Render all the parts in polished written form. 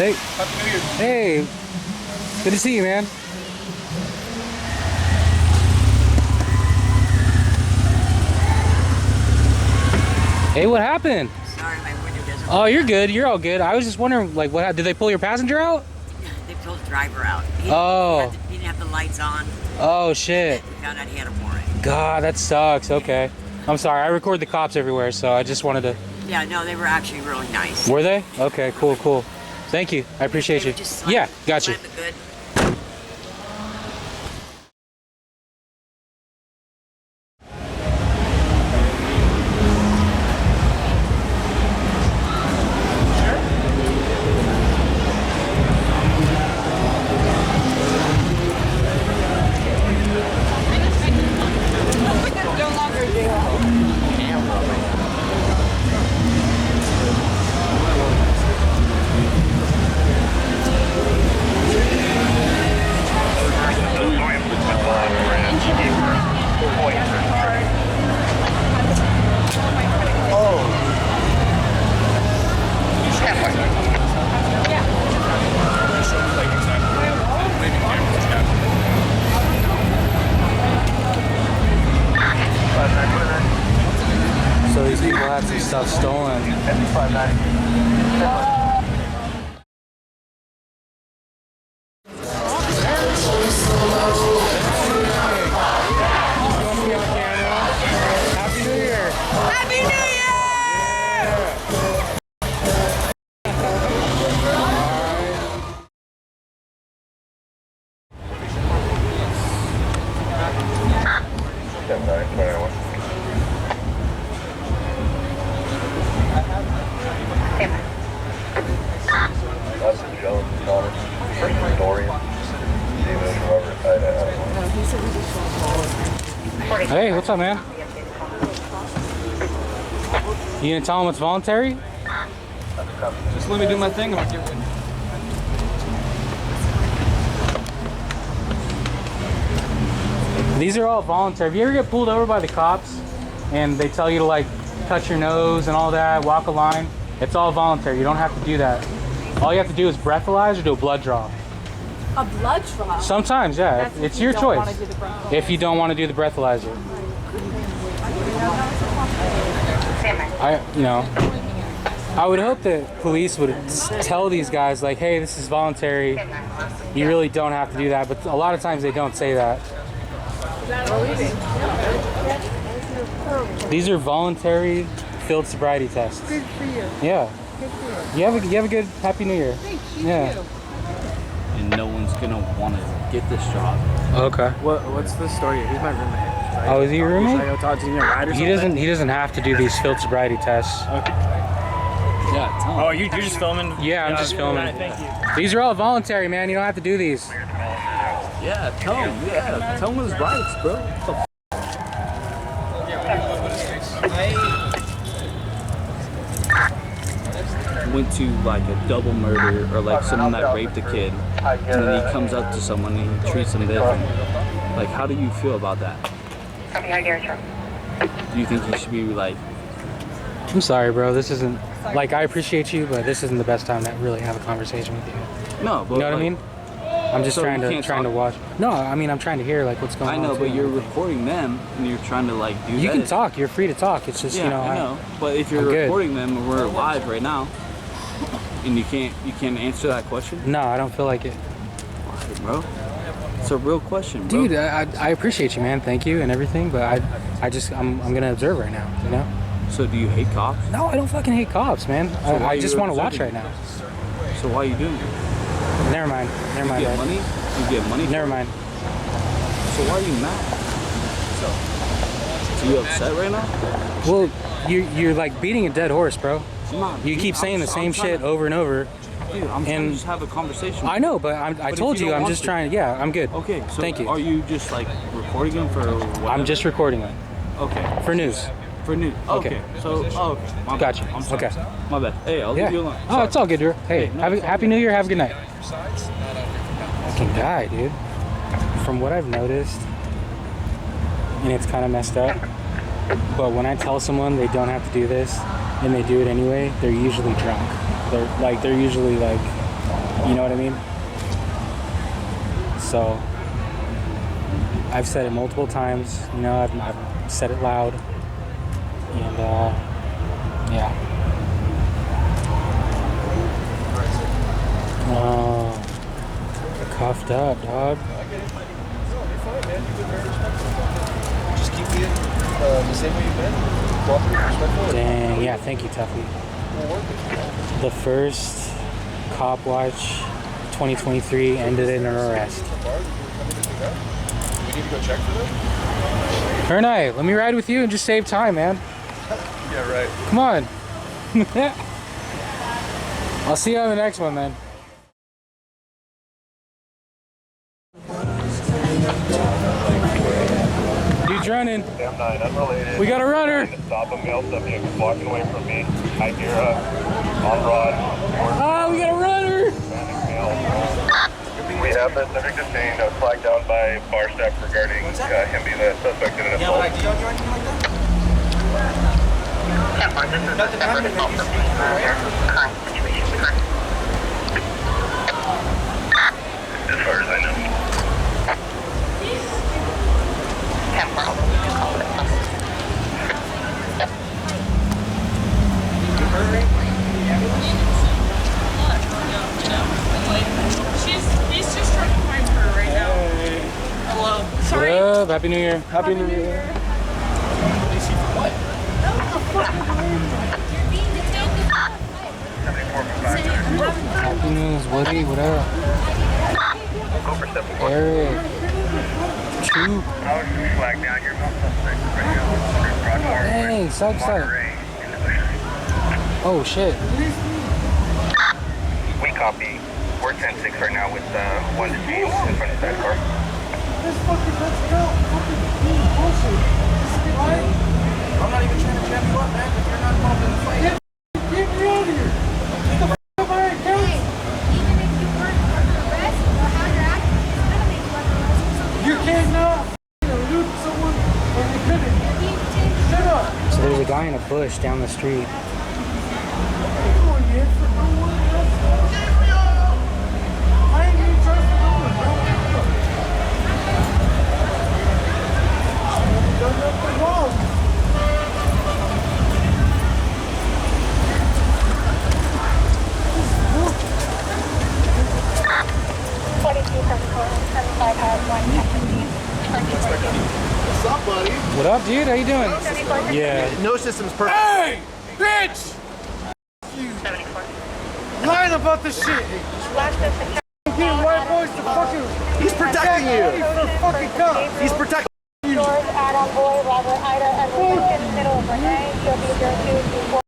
Hey. Happy New Year. Hey. Good to see you, man. Hey, what happened? Sorry, my window doesn't. Oh, you're good. You're all good. I was just wondering, like, what did they pull your passenger out? They pulled the driver out. He didn't have the lights on. Oh, shit. We found out he had a warrant. God, that sucks. Okay. I'm sorry. I record the cops everywhere, so I just wanted to... Yeah, no, they were actually really nice. Were they? Okay, cool, cool. Thank you. I appreciate you. Yeah, got you. Good. So these people had some stuff stolen. Happy New Year! Happy New Year! Hey, what's up, man? You gonna tell them it's voluntary? Just let me do my thing and I'll get in. These are all voluntary. If you ever get pulled over by the cops and they tell you to like touch your nose and all that, walk a line, it's all voluntary. You don't have to do that. All you have to do is breathalyze or do a blood draw. A blood draw? Sometimes, yeah. It's your choice. If you don't want to do the breathalyzer. I would hope that police would tell these guys like, hey, this is voluntary. You really don't have to do that. But a lot of times they don't say that. These are voluntary field sobriety tests. Good for you. Yeah. Good for you. You have a good Happy New Year. Thanks, you Yeah. too. And no one's gonna want to get this job. Okay. What's the story? He's my roommate. Oh, is he your roommate? Should I go talk to him in a ride or something? He doesn't have to do these field sobriety tests. Okay. Yeah, tell them. Oh, you're just filming? Yeah, I'm just filming. Right, thank you. These are all voluntary, man. You don't have to do these. Yeah, tell them. Yeah, tell them his rights, bro. What the went to like a double murder or like someone that raped a kid, and then he comes up to someone and he treats them different. Like, how do you feel about that? Do you think he should be like... I'm sorry, bro. This isn't... Like, I appreciate you, but this isn't the best time to really have a conversation with you. No, but you know what I like, mean? I'm just so trying you to watch. No, I mean, I'm trying to hear like what's going on. I know, but too. you're recording them and you're trying to like do that. You can talk. You're free to talk. It's just, Yeah, you know... I know. But if you're recording them and we're live right now, and you can't answer that question? No, I don't feel like it. Why, bro? It's a real question, bro. Dude, I appreciate you, man. Thank you and everything, but I'm gonna observe right now, you know? So do you hate cops? No, I don't fucking hate cops, man. So I just want to watch right now. So why are you doing it? Never mind. You get Dad. money? You get money? Never mind. So why are you mad? So you upset right now? Well, you're like beating a dead horse, bro. You keep saying the same shit over and over. Dude, I'm trying to just have a conversation. I know, but I told you, I'm just trying. Yeah, I'm good. Okay, so thank you. Are you just like recording them for whatever? I'm just recording it. Okay. For news. For news. Okay. So, okay. My bad. Gotcha. I'm sorry. Okay. My bad. Hey, I'll leave you alone. Oh, it's all good, dude. Hey, no, have a happy New Year. Have a good night. Fucking guy, dude. From what I've noticed, and it's kind of messed up, but when I tell someone they don't have to do this and they do it anyway, they're usually drunk. They're usually like You know what I mean? So I've said it multiple times. You know, I've said it loud, and yeah. Oh, cuffed up, dog. Just keep being the same way you've been. Cooperative, respectful. Dang, yeah, thank you, Tuffy. The first cop watch 2023 ended in an arrest. We need to go check for them? Ernai, let me ride with you and just save time, man. Yeah, right. Come on. I'll see you on the next one, then. Dude's running. Damn 9, unrelated. We got a runner. Stop a male subject walking away from me. I hear on rod. Oh, we got a runner. Male. We have the subject detained, flagged down by bar staff regarding him being a suspect in an assault. You have an ID on you or anything like that? Nothing happened. As far as I know. He's just trying to find her right now. Hello. Sorry. What up? Happy New Year. Happy New Year. Happy News, Woody. What up? Eric. Troop. I was just flagged down your male suspect. Dang, side. Oh, shit. We copy. We're 10-6 right now with one detained in front of that car. I'm not even trying to jam you up, man, if you're not involved in the fight. Get me out of here. Get the f*** out of my account. Even if you weren't under arrest or how you're acting, it's gonna make you under arrest. You cannot loot someone when you couldn't. Shut up. So there's a guy in a bush down the street. I'm going in for no one else. I ain't even trust no one, bro. You've done nothing wrong. What's up, buddy? What up, dude? How you doing? Yeah. No system's perfect. Hey, bitch! Lying about this shit. Getting white boys to fucking. He's protecting you. For fucking cops. He's protecting you. George, Adam, Boy, Robert, Ida, Edward, Lincoln, middle of Renee, she'll be there too, before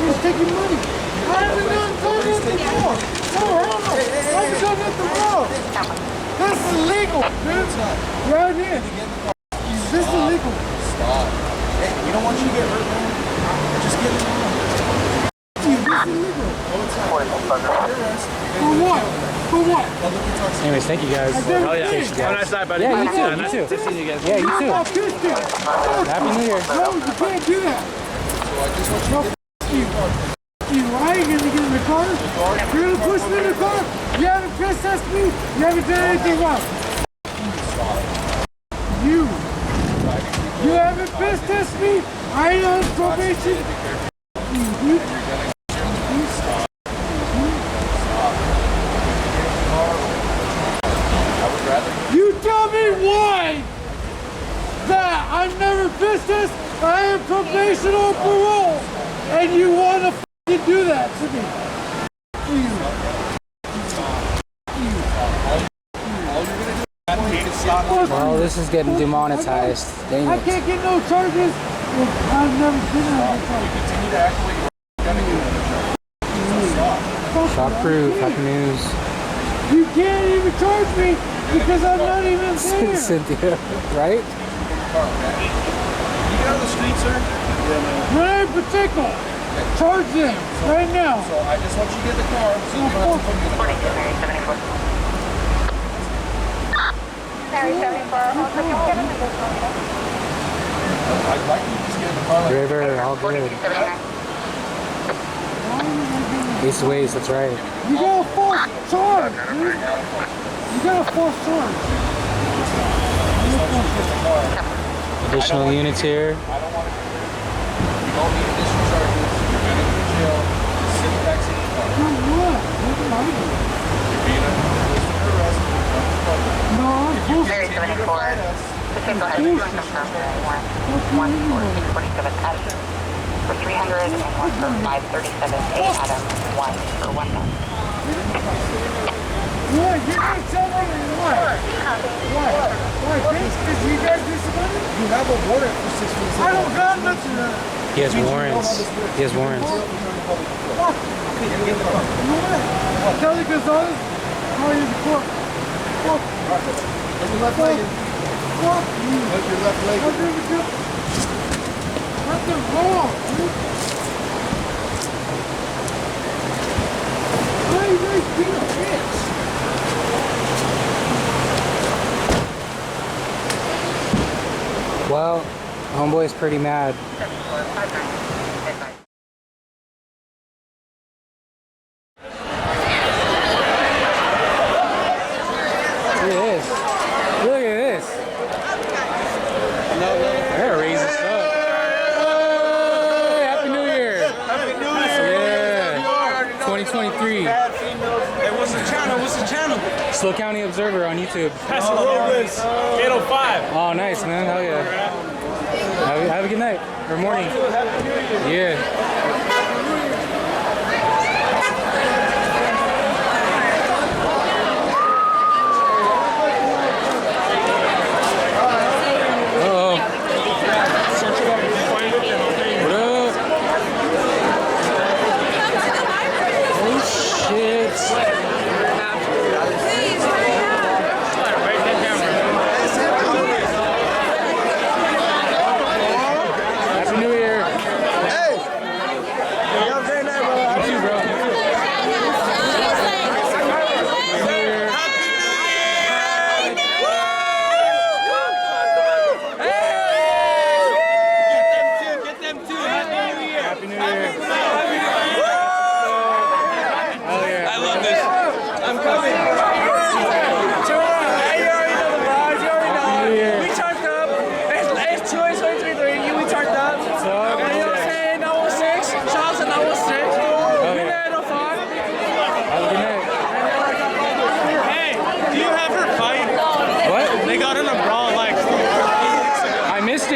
He's taking money. I haven't done nothing wrong. No, hell no. I haven't done nothing wrong. This is illegal, dude. Right here. This is illegal. Stop. Hey, we don't want you to get hurt, man. Just get it on. This is illegal. No, it's not. Your arrest. For what? For what? Anyways, thank you guys. Oh, yeah. Have a nice night, buddy. Yeah, you too. You Nice too. to see you guys. Yeah, you too. I'm pissed at you. Happy New Year. No, you can't do that. So I just want you No, to f*** you. You are you gonna get in the car? You're gonna push me in the car? You haven't piss tested me? You haven't done anything wrong. You haven't piss tested me? I ain't on probation. You tell me why that I've never piss test. I am probation or parole, and you want to f***ing do that to me. Well, this is getting demonetized. Dang I it. can't get no charges. I've never been on the charge. continue to act the way you're gonna do. Shockproof. Happy News. You can't even charge me because I'm not even there. Cynthia, right? You get on the street, sir? Renee Pacheco, charge them right now. So I just want you to get in the car so you don't have to put me in the car. Sorry, 74. Also, can we get in the business? I'd like you to just get in the car. River, all good. Why am I doing Ace of Ways, that's right. You got a false charge, dude. You got a false charge. Additional units here. I don't want to. You don't need additional charges. You're gonna go to jail. Sit in the back seat of the car. For what? What did I do? You're being under arrest. No, I'm supposed to. Very 74. The vehicle has been confirmed for 14647 Adam for 300 and 1 for 537 A Adam 1 for 1 month. What? You're gonna tell me what? What? Because you guys do something? You have a warrant for 6 weeks. I don't got nothing. He has warrants. He has warrants. Fuck. You know what? Kelly Gonzalez, call you the court. Fuck. Look your left leg. Fuck you. Look your left leg. Nothing wrong, dude. Why are you guys being a bitch? Well, homeboy's pretty mad. Look at this. Look at this. I gotta raise this up. Hey, Happy New Year. Happy New Year. Yeah. 2023. Hey, what's the channel? What's the channel? Slo Observer on YouTube. Pass the road race. 805. Oh, nice, man. Hell yeah. Have a good night or morning. Yeah.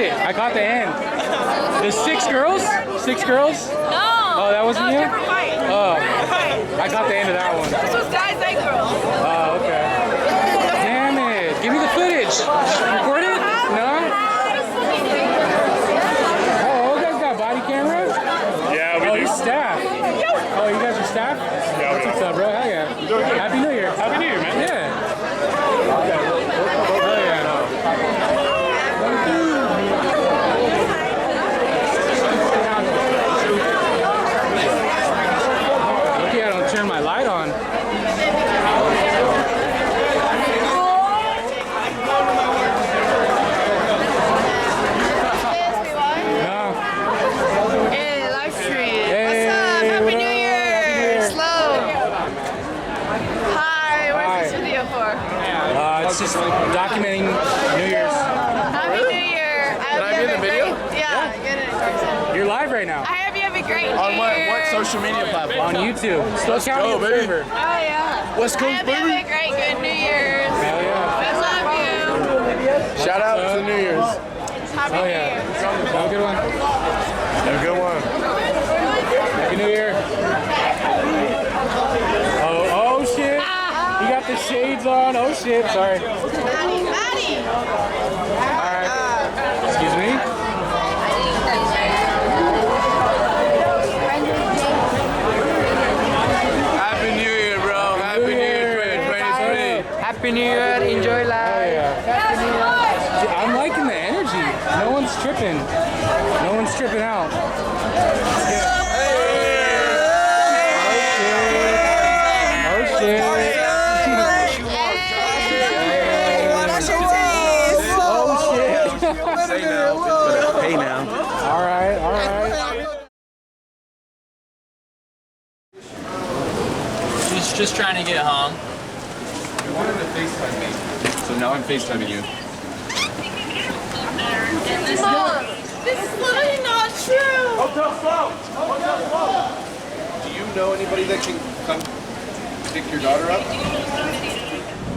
I caught the end. There's 6 girls? 6 girls? No. Oh, that wasn't you? Different fight. Oh. I caught the end of that one. This was guys and girls. Oh, okay. Damn it. Give me the footage. Record it? No? Oh, you guys got body cameras? Yeah, we do. He's staff. Oh, you guys are staff? Yeah, we What's up, bro? Hell yeah. Happy New Year. Happy New Year, man. Yeah. Hell yeah. Lucky I don't turn my light on. Hey, live stream. What's up? Happy New Year. Slow. Hi. What's this video for? It's just documenting New Year's. Happy New Year. Can I be in the video? Yeah, get it in person. You're live right now. I hope you have a great New On what Year. social media platform? On YouTube. Slo Observer. Oh, yeah. West Coast, I hope you have a great, good New Year's. Hell yeah. I love you. Shout out to New Year's. Happy Oh New yeah. Year. Have a good one. Have a good one. Happy New Year. Oh shit. You got the shades on. Oh shit. Sorry. Maddie. Alright. Excuse me. Happy New Year, bro. Happy New Year, friend. Happy New Year. Enjoy life. I'm liking the energy. No one's tripping. No one's tripping out. Oh shit. Say now. Hey now. Alright. Just trying to get home. You wanted to FaceTime me, so now I'm FaceTiming you. Mom, this is literally not true. Hotel Slo! Hotel Slo! Do you know anybody that can come pick your daughter up?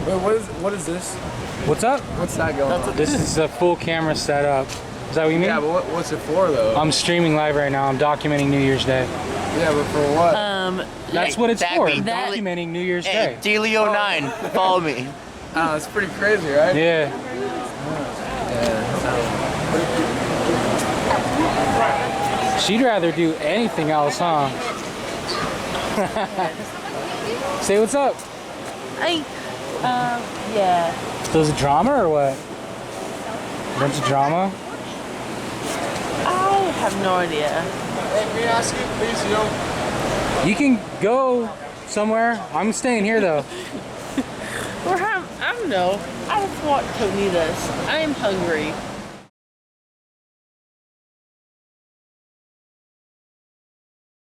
Wait, what is this? What's up? What's that going on? This is a full camera setup. Is that what you mean? Yeah, but what's it for though? I'm streaming live right now. I'm documenting New Year's Day. Yeah, but for what? That's what it's for. I'm documenting New Year's Day. Delio9, follow me. Oh, it's pretty crazy, right? Yeah. She'd rather do anything else, huh? Say what's up. Yeah. So is it drama or what? Bunch of drama? I have no idea. Let me ask you, please, You can go somewhere. I'm staying here though. I don't know. I just want to eat this. I am hungry.